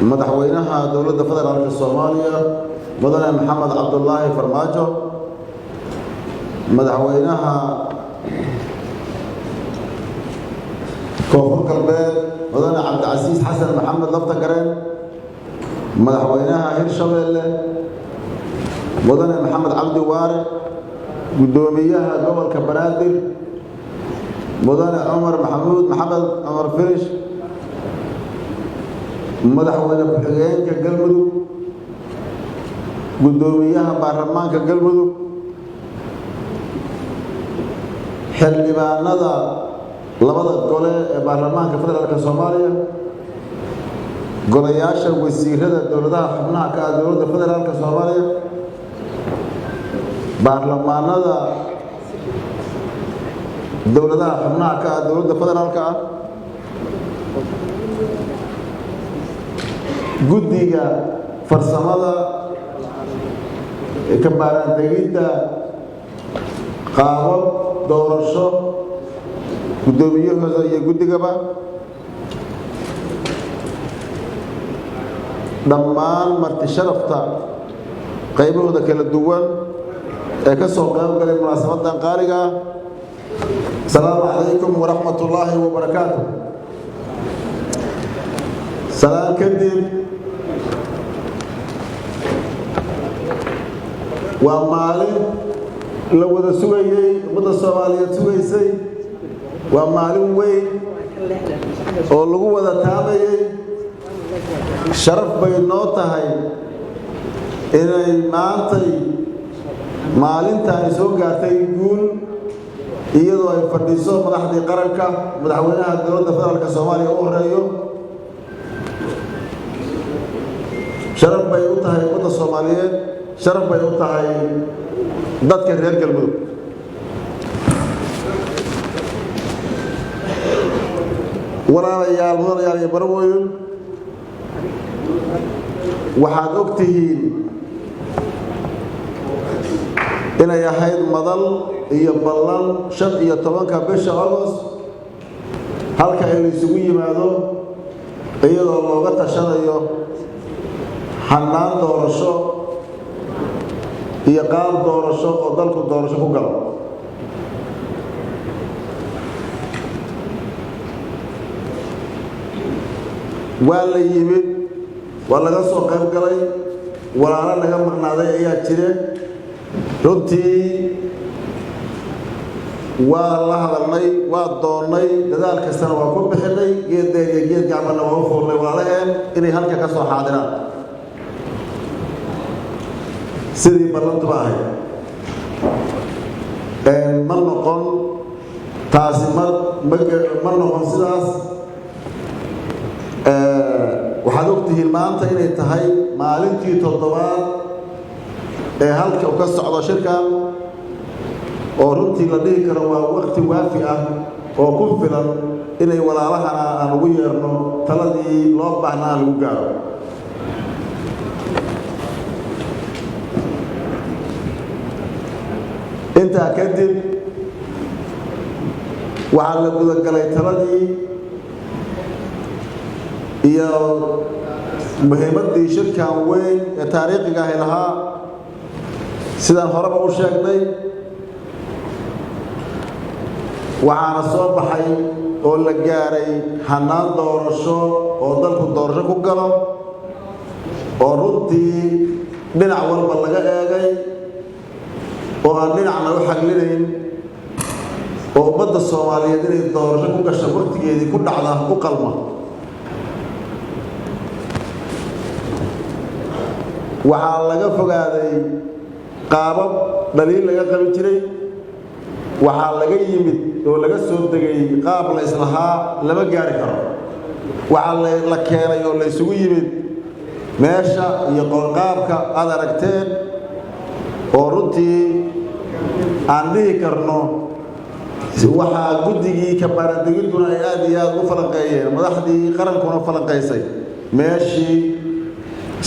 madaxweynaha dowladda federaalka Soomaaliya mudane Maxamed Cabdullaahi Farmaajo madaxweynaha koonfur galbeed mudane Cabdicasiis Xasan Maxamed Laftagareen madaxweynaha Hirshabeelle mudane Maxamed Cabdi Waare gudoomiyaha gobolka Banaadir mudane Umar Maxamuud Maxamed Umar Firish madaxweyne ku-xigeenka Galmudug gudoomiyaha baarlamaanka Galmudug xildhibaanada labada gole ee baarlamaanka federaalka Soomaaliya golayaasha wasiirada dowladaha xubnaha ka ah dowladda federaalka Soomaaliya baarlamaanada dowladaha xubnaha ka ah dowladda federaalka guddiga farsamada ka baaraandegidda qaabab doorasho gudoomiyahooda iyo guddigaba dhammaan marti sharafta qaybahooda kala duwan ee ka soo qayb galay munaasabadan qaaliga ah asalaamu calaykum waraxmatullaahi wabarakaatuh salaam kadib waa maalin la wada sugayay ummadda Soomaaliyeed sugaysay waa maalin weyn oo lagu wada taamayay sharaf bay noo tahay inay maantay maalintaani soo gaartay guul iyadoo ay fadhiso madaxdii qaranka madaxweynaha dowladda federaalka Soomaaliya u horeeyo sharaf bay u tahay ummadda Soomaaliyeed sharaf bay u tahay dadka reer Galmudug walaalayaal mudanayaal iyo barwooyin waxaad ogtihiin inay ahayd madal iyo ballan 15 bisha August halka ay isugu yimaado iyadoo looga tashanayo hannaan doorasho iyo qaab doorasho oo dalku doorasho ku galo waa la yimid waa laga soo qayb galay walaalo laga maqnaaday ayaa jire runtii waa la hadalnay waa doonnay dadaal kastana waa ku bixinay geed dheer iyo geed gacmana waa u fuulnay walaalaheen inay halka ka soo xaadiraan sidii ballantuba ahayd ma noqon taasi ma noqon sidaas waxaad ogtihiin maanta inay tahay maalintii 7aad ee halka uu ka socdo shirkan oo runtii la dhihi karo waa waqti waafi ah oo ku filan inay walaalahana aan ugu yeerno taladii loo baahnaa lagu gaaro intaa kadib waxaa la gudagalay taladii iyo muhiimaddii shirkan weyn ee taariikhiga ahi lahaa sidaan horeba u sheegnay waxaana soo baxay oo la gaaray hannaan doorasho oo dalku doorasho ku galo oo runtii dhinac walba laga eegay oo aan dhinacna u xaglinayn oo ummadda Soomaaliyeed inay doorasho ku gasho waqtigeedii ku dhacda u qalma waxaa laga fogaaday qaabab dhaliil laga qabi jiray waxaa laga yimid oo laga soo degay qaab la islahaa lama gaari karo waxaa la keenay oo la isugu yimid meesha iyo qaabka aad aragteen oo runtii aan dhihi karno waxaa guddigii ka baaraandegiduna ay aad iyo aad u falanqeeyeen madaxdii qarankuna falanqaysay meeshii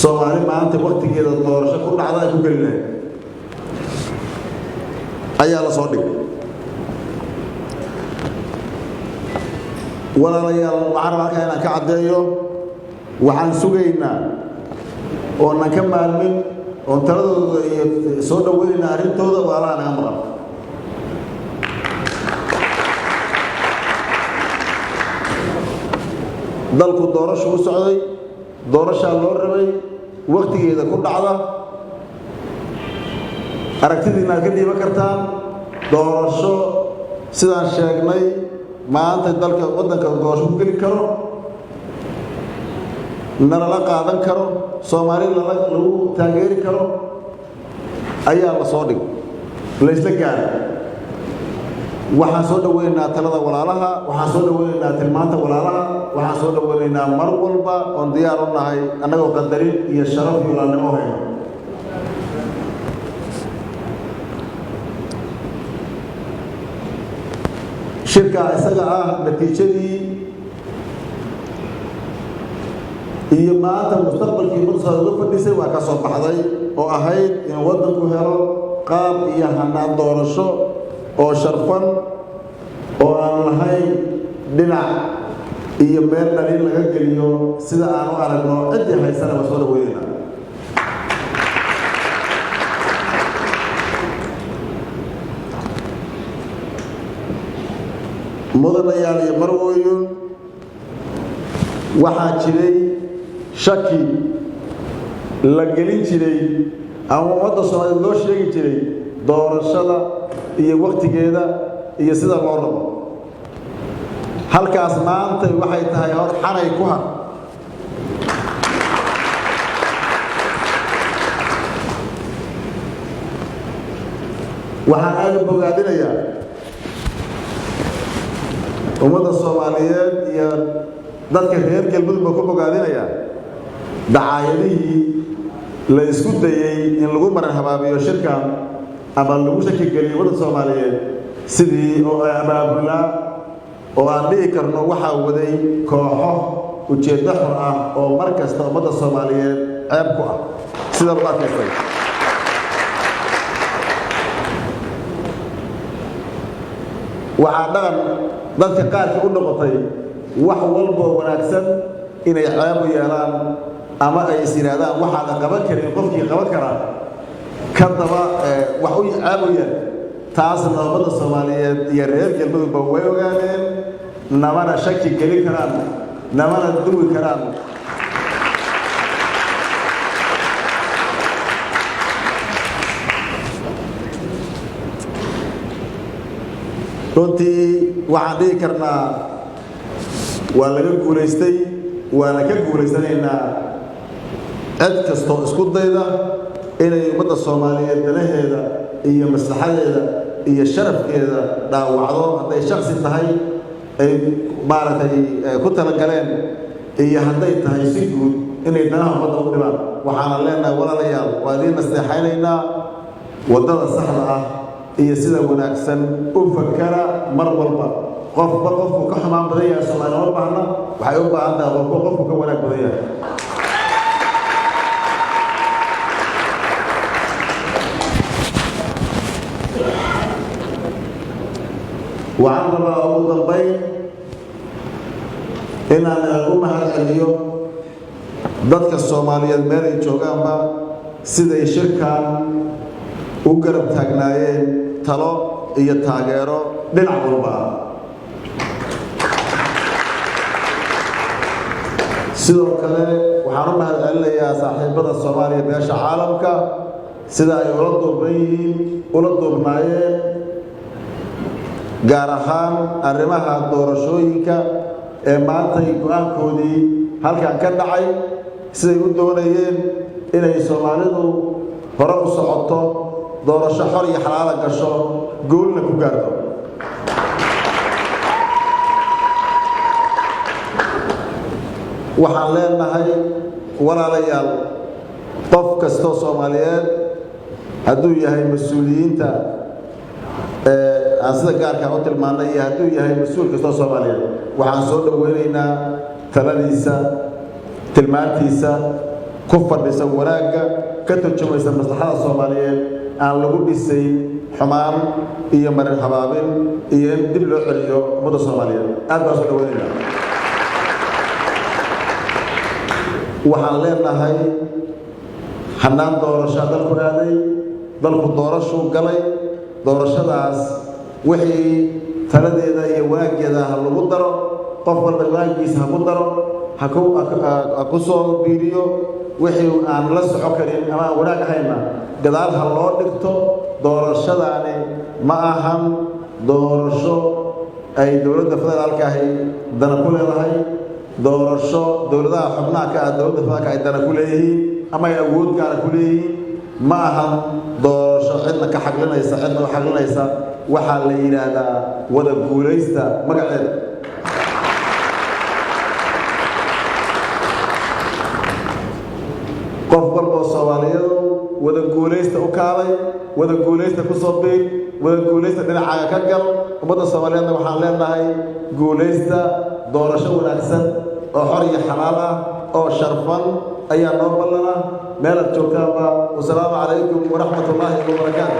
Soomaali maanta waqtigeeda doorasho ku dhacda ay ku geli lahayd ayaa la soo dhigay walaalayaal waxaan rabaa inaan ka caddeeyo waxaan sugaynaa oonan ka maalmin oon taladooda iyo soo dhaweynayna arrintooda walaalaha naga maqan dalku doorasho u socday doorashaa loo rabay waqtigeeda ku dhacda aragtidiina aad ka dhiiban kartaan doorasho sidaan sheegnay maanta dalka waddanka doorasho ku geli karo nalala qaadan karo Soomaali lagu taageeri karo ayaa la soo dhig la isla gaaray waxaan soo dhaweynaynaa talada walaalaha waxaan soo dhaweynaynaa tilmaanta walaalaha waxaan soo dhaweynaynaa mar walba oon diyaar u nahay annagoo qadarin iyo sharaf iyo walaalnimo hayno shirka isaga ah natiijadii iyo maanta mustaqbalkii mudasada uga fadhisay waa ka soo baxday oo ahayd in waddanku helo qaab iyo hanaan doorasho oo sharfan oo aan lahayn dhinac iyo meel dhalin laga geliyo sida aan u aragno ciddii haysana waa soo dhaweynayna mudanayaal iyo marwooyin waxaa jiray shaki la gelin jiray ama ummadda Soomaaliyeed loo sheegi jiray doorashada iyo waqtigeeda iyo sida loo rabo halkaas maanta waxay tahay hor xanay ku har waxaan aad u bogaadinayaa ummadda Soomaaliyeed iyo dadka reer galmudug ku bogaadinayaa dacaayadihii la isku dayay in lagu maran habaabiyo shirkan ama lagu shaki geliyo waddanka Soomaaliyeed sidii oo abaabula oo aan dhihi karno waxa waday kooxo ujeeddo xor ah oo mar kasta ummadda Soomaaliyeed ceeb ku ah sida loo arkay waxaa dhaqan dadka qaarka u noqotay wax walba wanaagsan inay ceeb u yeelaan ama ay isiraadaan waxaad qaban karin qofkii qaban kara kadaba wax u ceeb u yeelay taasna ummadda Soomaaliyeed iyo reer galmudugba way ogaadeen namana shaki gelin karaan namana duwi karaan runtii waxaan dhihi karnaa waa laga guulaystay waana ka guulaysanaynaa cid kastoo isku dayda inay ummadda Soomaaliyeed danaheeda iyo maslaxadeeda iyo sharafkeeda dhaawacdo hadday shakhsi tahay ay maaragtay ku talagaleen iyo hadday tahay si guud inay danaha ummadda u dhibaan waxaana leenahay walaalayaal waa idiin nasteexaynaynaa waddada saxda ah iyo sida wanaagsan u fakara mar walba qofba qofku ka xumaan badan yahay Soomaaliya ma baahna waxay u baahan tahay qofku ka wanaag badan yahay waxaan rabaa ugu dambayn inaan u mahadceliyo dadka Soomaaliyeed meel ay joogaanba siday shirkan u garab taagnaayeen talo iyo taageero dhinac walba sidoo kale waxaan u mahadcelinayaa saaxiibada Soomaaliya beesha caalamka sida ay ula duubnaayeen gaar ahaan arrimaha doorashooyinka ee maanta go'aankoodii halkan ka dhacay siday u doonayeen inay Soomaalidu hore u socoto doorasho xor iyo xalaal gasho goolna ku gaarto waxaan leenahay walaalayaal qof kastoo Soomaaliyeed hadduu yahay mas'uuliyiinta aan sida gaarka u tilmaanay iyo hadduu yahay mas'uul kastoo Soomaaliyeed waxaan soo dhaweynaynaa taladiisa tilmaantiisa ku fadhisa wanaagga ka turjumaysa maslaxada Soomaaliyeed aan lagu dhisay xumaan iyo marin habaabin iyo in dib loo celiyo ummadda Soomaaliyeed aad baan soo dhaweynaynaa waxaan leenahay hanaan doorasho dalku aaday dalku doorasho galay doorashadaas wixii taladeeda iyo wanaageeda lagu daro qof walba wanaagiisa ku daro ha ku soo biiriyo wixii aan la soco karin ama wanaag ahayna gadaal ha loo dhigto doorashadaani ma ahan doorasho ay dowladda federaalka ahi dana ku leedahay doorasho dowladaha xubnaha ka ah dowladda federaalka ay dana ku leeyihiin ama ay awood gaara ku leeyihiin ma ahan doorasho cidna ka xaqlinaysa cidna u xaqlinaysa waxaa la yidhaahdaa wada guulaysta magaceeda qof walboo soomaaliyeed wada guulaysta u kaalay wada guulaysta ku soo biir wada guulaysta dhinacaaga ka gal ummadda soomaaliyeedna waxaan leenahay guulaysta doorasho wanaagsan oo xor iyo xalaal ah oo sharfan ayaa noo ballana meelaad joogtaanba wasalaamu calaykum waraxmatullaahi wabarakaatu